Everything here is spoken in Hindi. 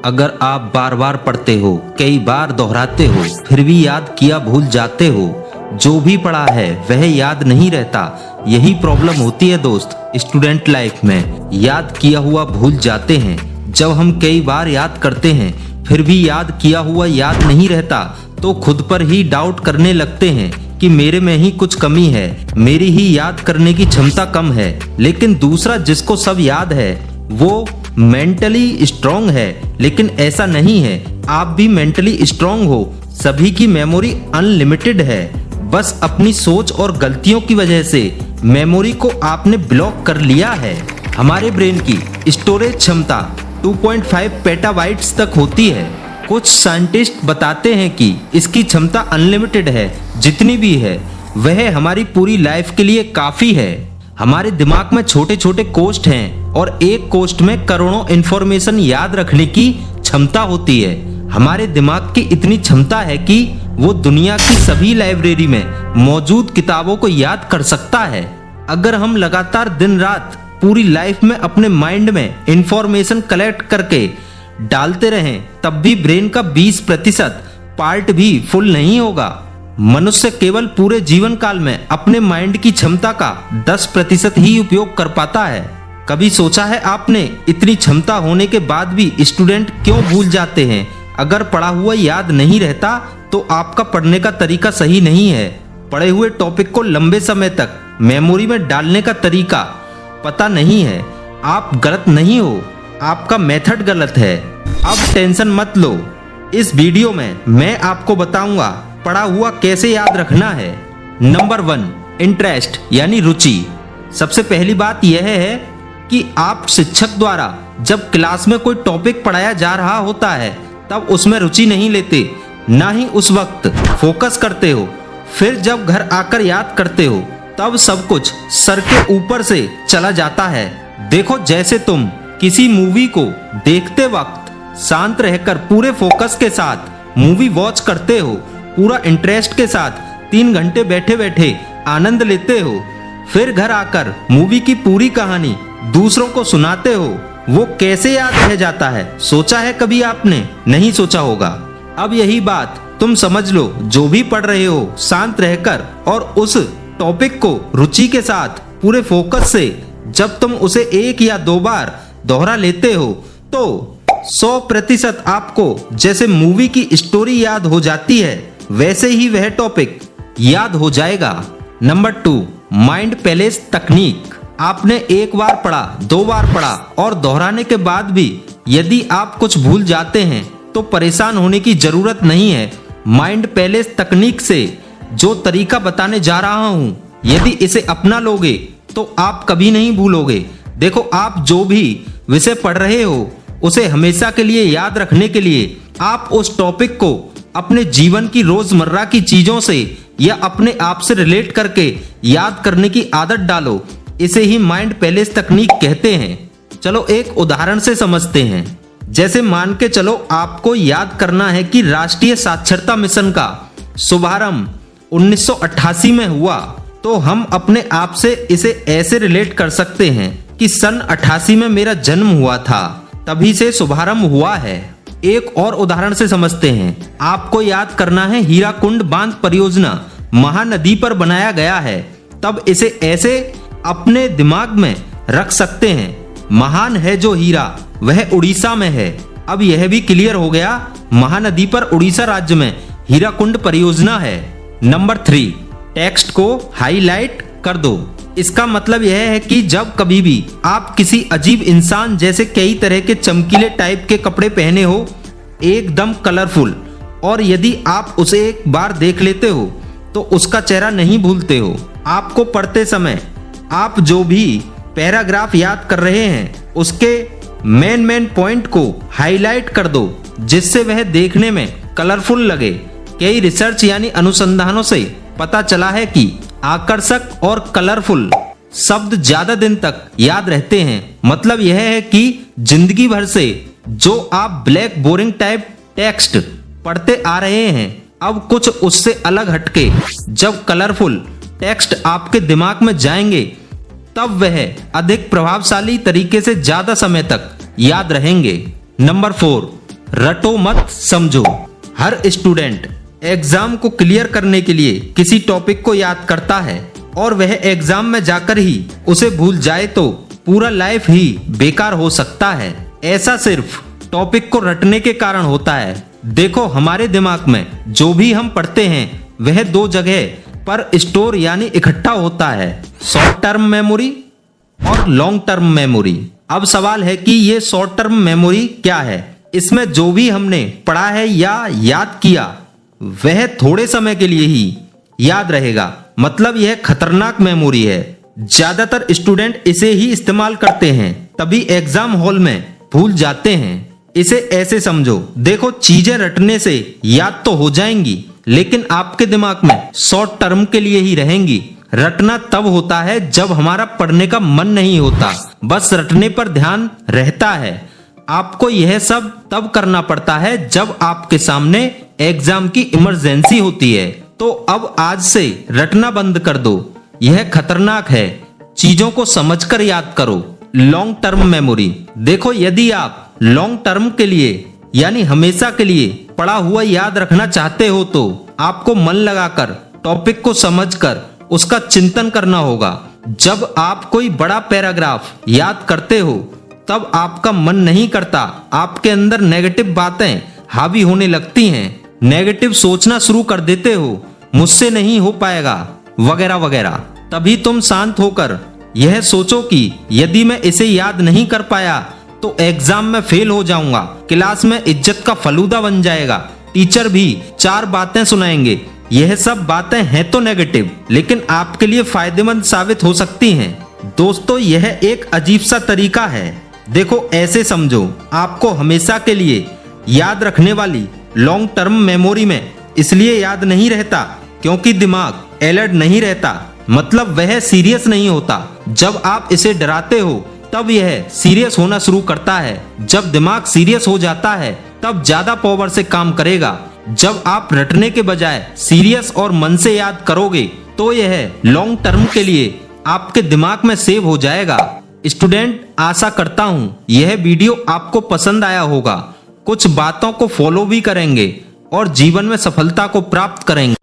अगर आप बार बार पढ़ते हो, कई बार दोहराते हो, फिर भी याद किया भूल जाते हो, जो भी पढ़ा है वह याद नहीं रहता। यही प्रॉब्लम होती है दोस्त स्टूडेंट लाइफ में। याद किया हुआ भूल जाते हैं। जब हम कई बार याद करते हैं फिर भी याद किया हुआ याद नहीं रहता तो खुद पर ही डाउट करने लगते हैं कि मेरे में ही कुछ कमी है, मेरी ही याद करने की क्षमता कम है। लेकिन दूसरा जिसको सब याद है वो मेंटली स्ट्रांग है, लेकिन ऐसा नहीं है। आप भी मेंटली स्ट्रांग हो, सभी की मेमोरी अनलिमिटेड है। बस अपनी सोच और गलतियों की वजह से मेमोरी को आपने ब्लॉक कर लिया है। हमारे ब्रेन की स्टोरेज क्षमता 2.5 पेटाबाइट्स तक होती है। कुछ साइंटिस्ट बताते हैं कि इसकी क्षमता अनलिमिटेड है। जितनी भी है वह हमारी पूरी लाइफ के लिए काफी है। हमारे दिमाग में छोटे छोटे कोष्ठ हैं और एक कोष्ठ में करोड़ों इंफॉर्मेशन याद रखने की क्षमता होती है। हमारे दिमाग की इतनी क्षमता है कि वो दुनिया की सभी लाइब्रेरी में मौजूद किताबों को याद कर सकता है। अगर हम लगातार दिन रात पूरी लाइफ में अपने माइंड में इंफॉर्मेशन कलेक्ट करके डालते रहें तब भी ब्रेन का 20% पार्ट भी फुल नहीं होगा। मनुष्य केवल पूरे जीवन काल में अपने माइंड की क्षमता का 10% ही उपयोग कर पाता है। कभी सोचा है आपने इतनी क्षमता होने के बाद भी स्टूडेंट क्यों भूल जाते हैं? अगर पढ़ा हुआ याद नहीं रहता तो आपका पढ़ने का तरीका सही नहीं है। पढ़े हुए टॉपिक को लंबे समय तक मेमोरी में डालने का तरीका पता नहीं है। आप गलत नहीं हो, आपका मेथड गलत है। अब टेंशन मत लो, इस वीडियो में मैं आपको बताऊंगा पढ़ा हुआ कैसे याद रखना है। नंबर 1, इंटरेस्ट यानी रुचि। सबसे पहली बात यह है कि आप शिक्षक द्वारा जब क्लास में कोई टॉपिक पढ़ाया जा रहा होता है तब उसमें रुचि नहीं लेते, ना ही उस वक्त फोकस करते हो। फिर जब घर आकर याद करते हो तब सब कुछ सर के ऊपर से चला जाता है। देखो, जैसे तुम किसी मूवी को देखते वक्त शांत रहकर पूरे फोकस के साथ मूवी वॉच करते हो, पूरा इंटरेस्ट के साथ 3 घंटे बैठे बैठे आनंद लेते हो, फिर घर आकर मूवी की पूरी कहानी दूसरों को सुनाते हो, वो कैसे याद रह जाता है? सोचा है कभी आपने? नहीं सोचा होगा। अब यही बात तुम समझ लो, जो भी पढ़ रहे हो शांत रहकर और उस टॉपिक को रुचि के साथ पूरे फोकस से जब तुम उसे 1 या 2 बार दोहरा लेते हो तो 100% आपको जैसे मूवी की स्टोरी याद हो जाती है वैसे ही वह टॉपिक याद हो जाएगा। नंबर 2, माइंड पैलेस तकनीक। आपने 1 बार पढ़ा, 2 बार पढ़ा और दोहराने के बाद भी यदि आप कुछ भूल जाते हैं तो परेशान होने की जरूरत नहीं है। माइंड पैलेस तकनीक से जो तरीका बताने जा रहा हूं, यदि इसे अपना लोगे तो आप कभी नहीं भूलोगे। देखो, आप जो भी विषय पढ़ रहे हो उसे हमेशा के लिए याद रखने के लिए आप उस टॉपिक को अपने जीवन की रोजमर्रा की चीजों से या अपने आप से रिलेट करके याद करने की आदत डालो। इसे ही माइंड पैलेस तकनीक कहते हैं। चलो एक उदाहरण से समझते हैं। जैसे मान के चलो आपको याद करना है कि राष्ट्रीय साक्षरता मिशन का शुभारंभ 1988 में हुआ, तो हम अपने आप से इसे ऐसे रिलेट कर सकते हैं कि सन 88 में मेरा जन्म हुआ था, तभी से शुभारंभ हुआ है। एक और उदाहरण से समझते हैं। आपको याद करना है हीराकुंड बांध परियोजना महानदी पर बनाया गया है, तब इसे ऐसे अपने दिमाग में रख सकते हैं, महान है जो हीरा वह उड़ीसा में है। अब यह भी क्लियर हो गया, महानदी पर उड़ीसा राज्य में हीराकुंड परियोजना है। नंबर 3, टेक्स्ट को हाईलाइट कर दो। इसका मतलब यह है कि जब कभी भी आप किसी अजीब इंसान जैसे कई तरह के चमकीले टाइप के कपड़े पहने हो, एकदम कलरफुल, और यदि आप उसे एक बार देख लेते हो तो उसका चेहरा नहीं भूलते हो। आपको पढ़ते समय आप जो भी पैराग्राफ याद कर रहे हैं उसके मेन पॉइंट को हाईलाइट कर दो, जिससे वह देखने में कलरफुल लगे। कई रिसर्च यानी अनुसंधानों से पता चला है कि आकर्षक और कलरफुल शब्द ज्यादा दिन तक याद रहते हैं। मतलब यह है कि जिंदगी भर से जो आप ब्लैक बोरिंग टाइप टेक्स्ट पढ़ते आ रहे हैं, अब कुछ उससे अलग हटके जब कलरफुल टेक्स्ट आपके दिमाग में जाएंगे तब वह अधिक प्रभावशाली तरीके से ज्यादा समय तक याद रहेंगे। नंबर 4, रटो मत समझो। हर स्टूडेंट एग्जाम को क्लियर करने के लिए किसी टॉपिक को याद करता है और वह एग्जाम में जाकर ही उसे भूल जाए तो पूरा लाइफ ही बेकार हो सकता है। ऐसा सिर्फ टॉपिक को रटने के कारण होता है। देखो, हमारे दिमाग में जो भी हम पढ़ते हैं वह दो जगह पर स्टोर यानी इकट्ठा होता है, शॉर्ट टर्म मेमोरी और लॉन्ग टर्म मेमोरी। अब सवाल है कि ये शॉर्ट टर्म मेमोरी क्या है। इसमें जो भी हमने पढ़ा है या याद किया वह थोड़े समय के लिए ही याद रहेगा, मतलब यह खतरनाक मेमोरी है। ज्यादातर स्टूडेंट इसे ही इस्तेमाल करते हैं, तभी एग्जाम हॉल में भूल जाते हैं। इसे ऐसे समझो, देखो, चीजें रटने से याद तो हो जाएंगी लेकिन आपके दिमाग में शॉर्ट टर्म के लिए ही रहेंगी। रटना तब होता है जब हमारा पढ़ने का मन नहीं होता, बस रटने पर ध्यान रहता है। आपको यह सब तब करना पड़ता है जब आपके सामने एग्जाम की इमरजेंसी होती है। तो अब आज से रटना बंद कर दो, यह खतरनाक है। चीजों को समझकर याद करो। लॉन्ग टर्म मेमोरी, देखो, यदि आप लॉन्ग टर्म के लिए यानी हमेशा के लिए पढ़ा हुआ याद रखना चाहते हो तो आपको मन लगाकर टॉपिक को समझकर उसका चिंतन करना होगा। जब आप कोई बड़ा पैराग्राफ याद करते हो तब आपका मन नहीं करता, आपके अंदर नेगेटिव बातें हावी होने लगती हैं, नेगेटिव सोचना शुरू कर देते हो, मुझसे नहीं हो पाएगा वगैरह वगैरह। तभी तुम शांत होकर यह सोचो कि यदि मैं इसे याद नहीं कर पाया तो एग्जाम में फेल हो जाऊंगा, क्लास में इज्जत का फलूदा बन जाएगा, टीचर भी चार बातें सुनाएंगे। यह सब बातें हैं तो नेगेटिव, लेकिन आपके लिए फायदेमंद साबित हो सकती हैं। दोस्तों, यह एक अजीब सा तरीका है। देखो, ऐसे समझो, आपको हमेशा के लिए याद रखने वाली लॉन्ग टर्म मेमोरी में इसलिए याद नहीं रहता क्योंकि दिमाग अलर्ट नहीं रहता, मतलब वह सीरियस नहीं होता। जब आप इसे डराते हो तब यह सीरियस होना शुरू करता है। जब दिमाग सीरियस हो जाता है तब ज्यादा पावर से काम करेगा। जब आप रटने के बजाय सीरियस और मन से याद करोगे तो यह लॉन्ग टर्म के लिए आपके दिमाग में सेव हो जाएगा। स्टूडेंट, आशा करता हूँ यह वीडियो आपको पसंद आया होगा, कुछ बातों को फॉलो भी करेंगे और जीवन में सफलता को प्राप्त करेंगे।